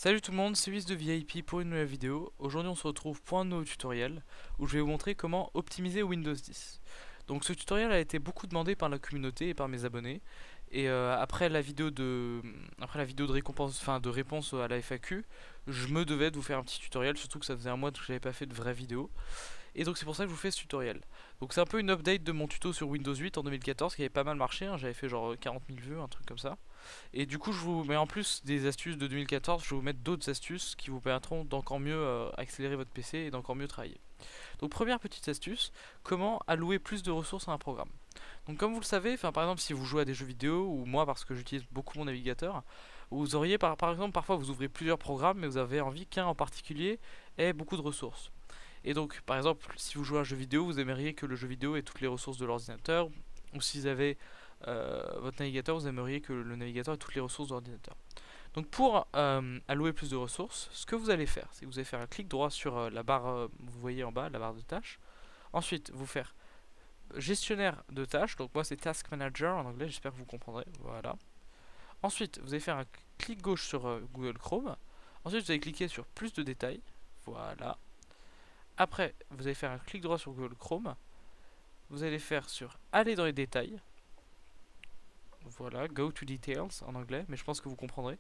Salut tout le monde, c'est Wiz de VIP pour une nouvelle vidéo. Aujourd'hui on se retrouve pour un nouveau tutoriel où je vais vous montrer comment optimiser Windows 10. Donc ce tutoriel a été beaucoup demandé par la communauté et par mes abonnés. Et après la vidéo de récompense, enfin de réponse à la FAQ, je me devais de vous faire un petit tutoriel, surtout que ça faisait un mois que je n'avais pas fait de vraie vidéo. Et donc c'est pour ça que je vous fais ce tutoriel. Donc c'est un peu une update de mon tuto sur Windows 8 en 2014 qui avait pas mal marché, hein. J'avais fait genre 40 000 vues, un truc comme ça. Et du coup je vous mets en plus des astuces de 2014, je vais vous mettre d'autres astuces qui vous permettront d'encore mieux accélérer votre PC et d'encore mieux travailler. Donc première petite astuce, comment allouer plus de ressources à un programme. Donc comme vous le savez, par exemple si vous jouez à des jeux vidéo, ou moi parce que j'utilise beaucoup mon navigateur, vous auriez par exemple parfois vous ouvrez plusieurs programmes mais vous avez envie qu'un en particulier ait beaucoup de ressources. Et donc, par exemple, si vous jouez à un jeu vidéo, vous aimeriez que le jeu vidéo ait toutes les ressources de l'ordinateur. Ou si vous avez votre navigateur, vous aimeriez que le navigateur ait toutes les ressources de l'ordinateur. Donc, pour allouer plus de ressources, ce que vous allez faire, c'est que vous allez faire un clic droit sur la barre, vous voyez en bas, la barre de tâches. Ensuite, vous faire gestionnaire de tâches. Donc, moi, c'est Task Manager en anglais, j'espère que vous comprendrez. Voilà. Ensuite, vous allez faire un clic gauche sur Google Chrome. Ensuite, vous allez cliquer sur plus de détails. Voilà. Après, vous allez faire un clic droit sur Google Chrome. Vous allez faire sur aller dans les détails. Voilà, go to details en anglais, mais je pense que vous comprendrez.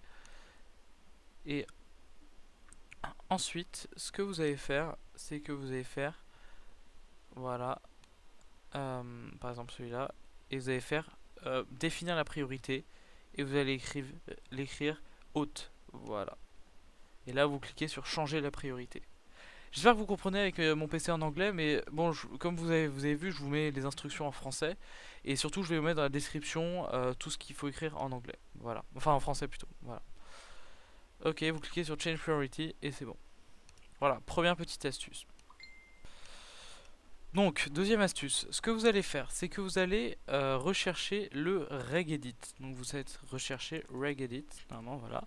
Et ensuite, ce que vous allez faire, c'est que vous allez faire, voilà, par exemple celui-là, et vous allez faire définir la priorité, et vous allez l'écrire haute. Voilà. Et là, vous cliquez sur changer la priorité. J'espère que vous comprenez avec mon PC en anglais, mais bon, comme vous avez vu, je vous mets les instructions en français. Et surtout, je vais vous mettre dans la description tout ce qu'il faut écrire en anglais. Voilà. Enfin, en français plutôt. Voilà. Ok, vous cliquez sur Change Priority et c'est bon. Voilà, première petite astuce. Donc, deuxième astuce. Ce que vous allez faire, c'est que vous allez rechercher le regedit. Donc, vous allez rechercher regedit. Normalement, voilà.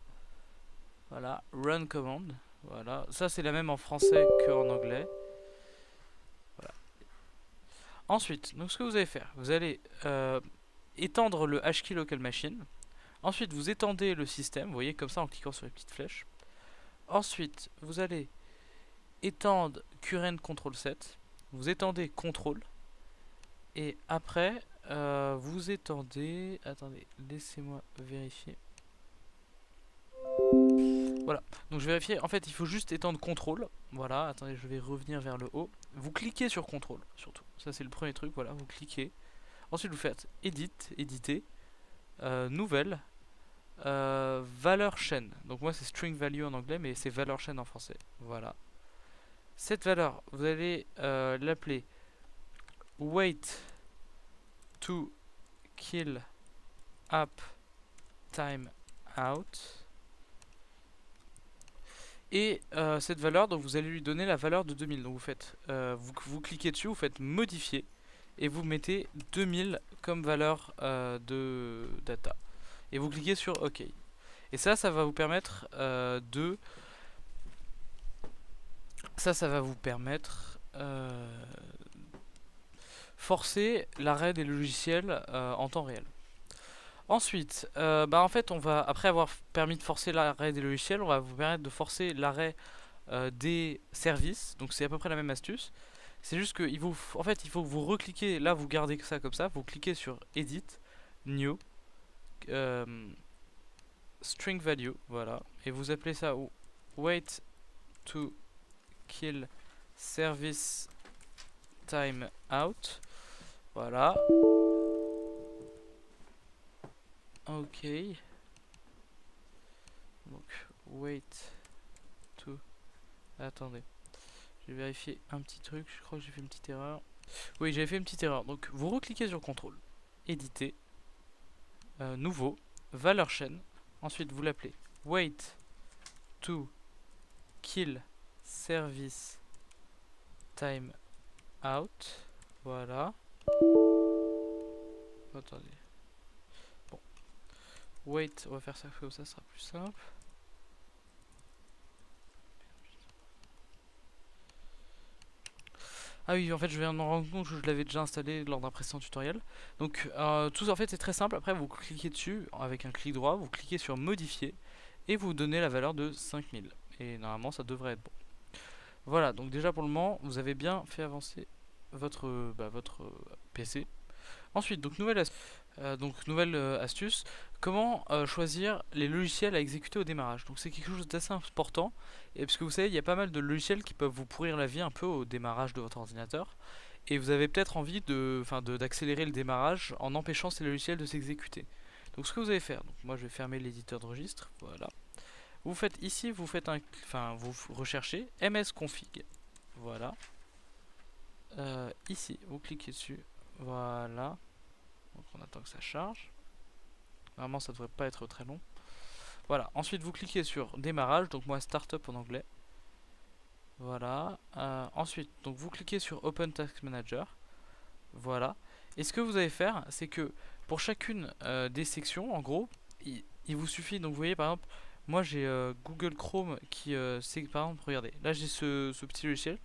Voilà, run command. Voilà, ça c'est la même en français qu'en anglais. Voilà. Ensuite, donc ce que vous allez faire, vous allez étendre le hashkey local machine. Ensuite, vous étendez le système, vous voyez comme ça en cliquant sur les petites flèches. Ensuite, vous allez étendre current control set. Vous étendez control. Et après, vous étendez. Attendez, laissez-moi vérifier. Voilà, donc je vais vérifier. En fait, il faut juste étendre contrôle. Voilà, attendez, je vais revenir vers le haut. Vous cliquez sur contrôle, surtout. Ça, c'est le premier truc. Voilà, vous cliquez. Ensuite, vous faites edit, éditer, nouvelle, valeur chaîne. Donc, moi, c'est string value en anglais, mais c'est valeur chaîne en français. Voilà. Cette valeur, vous allez l'appeler wait to kill app time out. Et cette valeur, donc vous allez lui donner la valeur de 2000. Donc vous faites, vous cliquez dessus, vous faites modifier et vous mettez 2000 comme valeur de data. Et vous cliquez sur OK. Et ça va vous permettre ça va vous permettre forcer l'arrêt des logiciels en temps réel. Ensuite, en fait, on va, après avoir permis de forcer l'arrêt des logiciels, on va vous permettre de forcer l'arrêt des services. Donc c'est à peu près la même astuce. C'est juste que en fait, il faut que vous recliquez. Là, vous gardez ça comme ça. Vous cliquez sur Edit, New, String Value, voilà, et vous appelez ça Wait to kill service time out. Voilà. Ok. Donc, wait to. Attendez. Je vais vérifier un petit truc. Je crois que j'ai fait une petite erreur. Oui, j'avais fait une petite erreur. Donc, vous recliquez sur contrôle. Éditer. Nouveau. Valeur chaîne. Ensuite, vous l'appelez wait to kill service time out. Voilà. Attendez. Bon. Wait, on va faire ça comme ça sera plus simple. Ah oui, en fait, je viens de me rendre compte que je l'avais déjà installé lors d'un précédent tutoriel. Donc, tout en fait, c'est très simple. Après, vous cliquez dessus avec un clic droit, vous cliquez sur modifier et vous donnez la valeur de 5000. Et normalement ça devrait être bon. Voilà, donc déjà pour le moment, vous avez bien fait avancer votre PC. Ensuite, donc nouvelle astuce, comment choisir les logiciels à exécuter au démarrage. Donc c'est quelque chose d'assez important, et parce que vous savez, il y a pas mal de logiciels qui peuvent vous pourrir la vie un peu au démarrage de votre ordinateur, et vous avez peut-être envie d'accélérer le démarrage en empêchant ces logiciels de s'exécuter. Donc ce que vous allez faire, donc moi je vais fermer l'éditeur de registre, voilà. Vous faites ici, vous recherchez msconfig, voilà. Ici, vous cliquez dessus, voilà. Donc on attend que ça charge. Normalement ça devrait pas être très long. Voilà, ensuite vous cliquez sur démarrage, donc moi startup en anglais. Voilà. Ensuite, donc vous cliquez sur Open Task Manager. Voilà. Et ce que vous allez faire, c'est que pour chacune des sections, en gros, il vous suffit, donc vous voyez par exemple, moi j'ai Google Chrome qui, par exemple, regardez, là j'ai ce petit logiciel.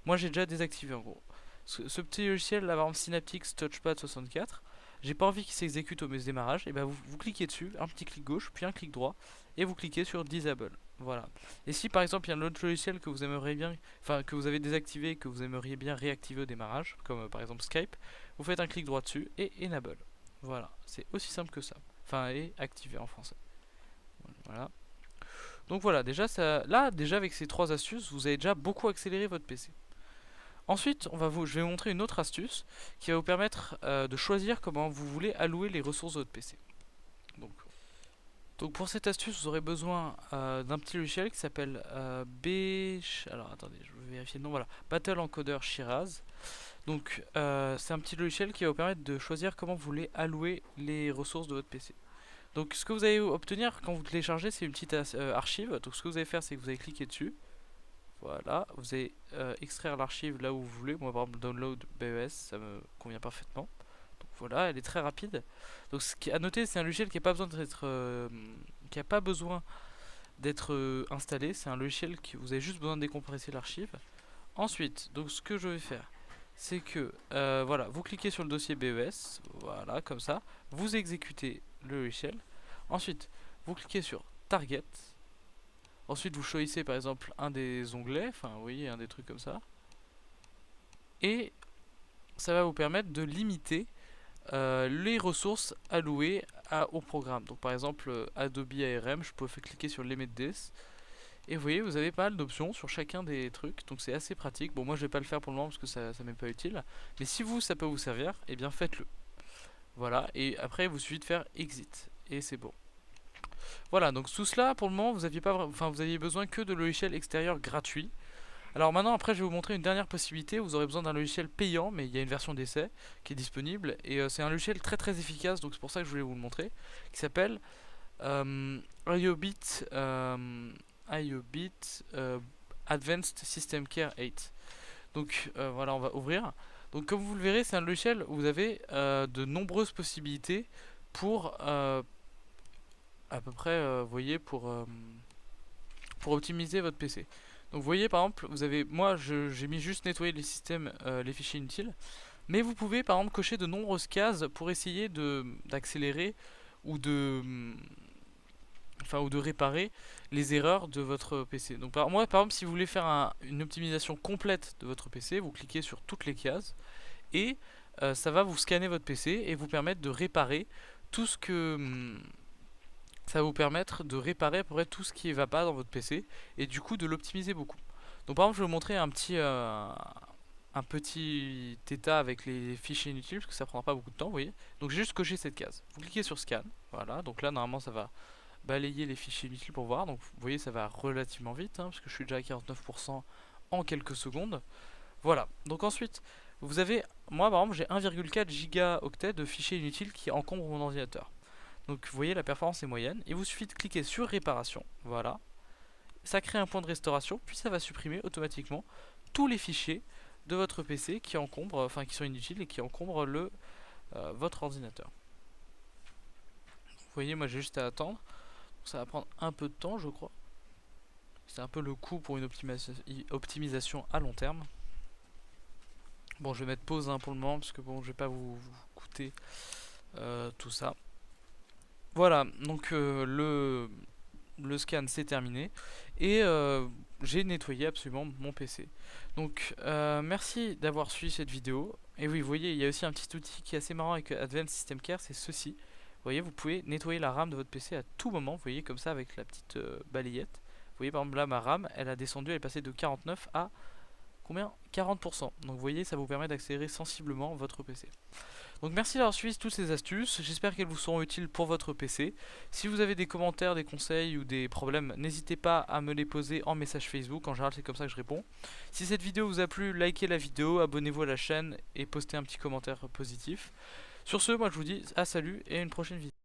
Moi j'ai déjà désactivé en gros. Ce petit logiciel là, par exemple Synaptics Touchpad 64, j'ai pas envie qu'il s'exécute au démarrage, et ben vous cliquez dessus, un petit clic gauche, puis un clic droit, et vous cliquez sur Disable. Voilà. Et si par exemple il y a un autre logiciel que vous aimeriez bien, enfin que vous avez désactivé et que vous aimeriez bien réactiver au démarrage, comme par exemple Skype, vous faites un clic droit dessus et Enable. Voilà, c'est aussi simple que ça. Enfin, et activer en français. Voilà. Donc voilà, déjà là, déjà avec ces trois astuces, vous avez déjà beaucoup accéléré votre PC. Ensuite, je vais vous montrer une autre astuce qui va vous permettre de choisir comment vous voulez allouer les ressources de votre PC. Donc pour cette astuce, vous aurez besoin d'un petit logiciel qui s'appelle alors attendez, je vais vérifier le nom. Voilà, Battle Encoder Shiraz. Donc c'est un petit logiciel qui va vous permettre de choisir comment vous voulez allouer les ressources de votre PC. Donc ce que vous allez obtenir quand vous téléchargez, c'est une petite archive. Donc ce que vous allez faire, c'est que vous allez cliquer dessus. Voilà, vous allez extraire l'archive là où vous voulez. Moi par exemple download BES, ça me convient parfaitement. Donc voilà, elle est très rapide. Donc ce qui est à noter, c'est un logiciel qui n'a pas besoin d'être installé. C'est un logiciel qui vous avez juste besoin de décompresser l'archive. Ensuite, donc ce que je vais faire, c'est que voilà, vous cliquez sur le dossier BES, voilà, comme ça, vous exécutez le logiciel. Ensuite, vous cliquez sur Target. Ensuite, vous choisissez par exemple un des onglets, enfin, vous voyez, un des trucs comme ça. Et ça va vous permettre de limiter les ressources allouées au programme. Donc, par exemple, Adobe ARM, je peux cliquer sur Limit This. Et vous voyez, vous avez pas mal d'options sur chacun des trucs, donc c'est assez pratique. Bon, moi je vais pas le faire pour le moment parce que ça m'est pas utile. Mais si ça peut vous servir, eh bien faites-le. Voilà, et après il vous suffit de faire Exit. Et c'est bon. Voilà, donc tout cela pour le moment vous aviez besoin que de logiciels extérieurs gratuits. Alors maintenant après je vais vous montrer une dernière possibilité. Vous aurez besoin d'un logiciel payant, mais il y a une version d'essai qui est disponible. Et c'est un logiciel très très efficace, donc c'est pour ça que je voulais vous le montrer. Qui s'appelle IOBIT Advanced System Care 8. Donc voilà, on va ouvrir. Donc comme vous le verrez, c'est un logiciel où vous avez de nombreuses possibilités pour à peu près, vous voyez, pour optimiser votre PC. Donc vous voyez par exemple, moi j'ai mis juste nettoyer les systèmes, les fichiers inutiles, mais vous pouvez par exemple cocher de nombreuses cases pour essayer d'accélérer ou ou de réparer les erreurs de votre PC. Donc par exemple, si vous voulez faire une optimisation complète de votre PC, vous cliquez sur toutes les cases et ça va vous scanner votre PC et vous permettre de réparer tout ce que ça va vous permettre de réparer à peu près tout ce qui ne va pas dans votre PC et du coup de l'optimiser beaucoup. Donc par exemple, je vais vous montrer un petit état avec les fichiers inutiles parce que ça prendra pas beaucoup de temps, vous voyez. Donc j'ai juste coché cette case. Vous cliquez sur scan, voilà. Donc là normalement ça va balayer les fichiers inutiles pour voir. Donc vous voyez ça va relativement vite parce que je suis déjà à 49% en quelques secondes. Voilà. Donc ensuite vous avez, moi par exemple j'ai 1,4 gigaoctets de fichiers inutiles qui encombrent mon ordinateur. Donc vous voyez la performance est moyenne. Il vous suffit de cliquer sur réparation. Voilà. Ça crée un point de restauration puis ça va supprimer automatiquement tous les fichiers de votre PC qui encombrent, qui sont inutiles et qui encombrent votre ordinateur. Vous voyez, moi j'ai juste à attendre. Ça va prendre un peu de temps, je crois. C'est un peu le coût pour une optimisation à long terme. Bon, je vais mettre pause pour le moment parce que bon, je vais pas vous coûter tout ça. Voilà, donc le scan c'est terminé et j'ai nettoyé absolument mon PC. Donc merci d'avoir suivi cette vidéo. Et oui, vous voyez, il y a aussi un petit outil qui est assez marrant avec Advanced System Care, c'est ceci. Vous voyez, vous pouvez nettoyer la RAM de votre PC à tout moment, vous voyez, comme ça avec la petite balayette. Vous voyez, par exemple, là, ma RAM, elle a descendu, elle est passée de 49 à combien 40%. Donc vous voyez, ça vous permet d'accélérer sensiblement votre PC. Donc merci d'avoir suivi toutes ces astuces, j'espère qu'elles vous seront utiles pour votre PC. Si vous avez des commentaires, des conseils ou des problèmes, n'hésitez pas à me les poser en message Facebook, en général c'est comme ça que je réponds. Si cette vidéo vous a plu, likez la vidéo, abonnez-vous à la chaîne et postez un petit commentaire positif. Sur ce, moi je vous dis à salut et à une prochaine vidéo.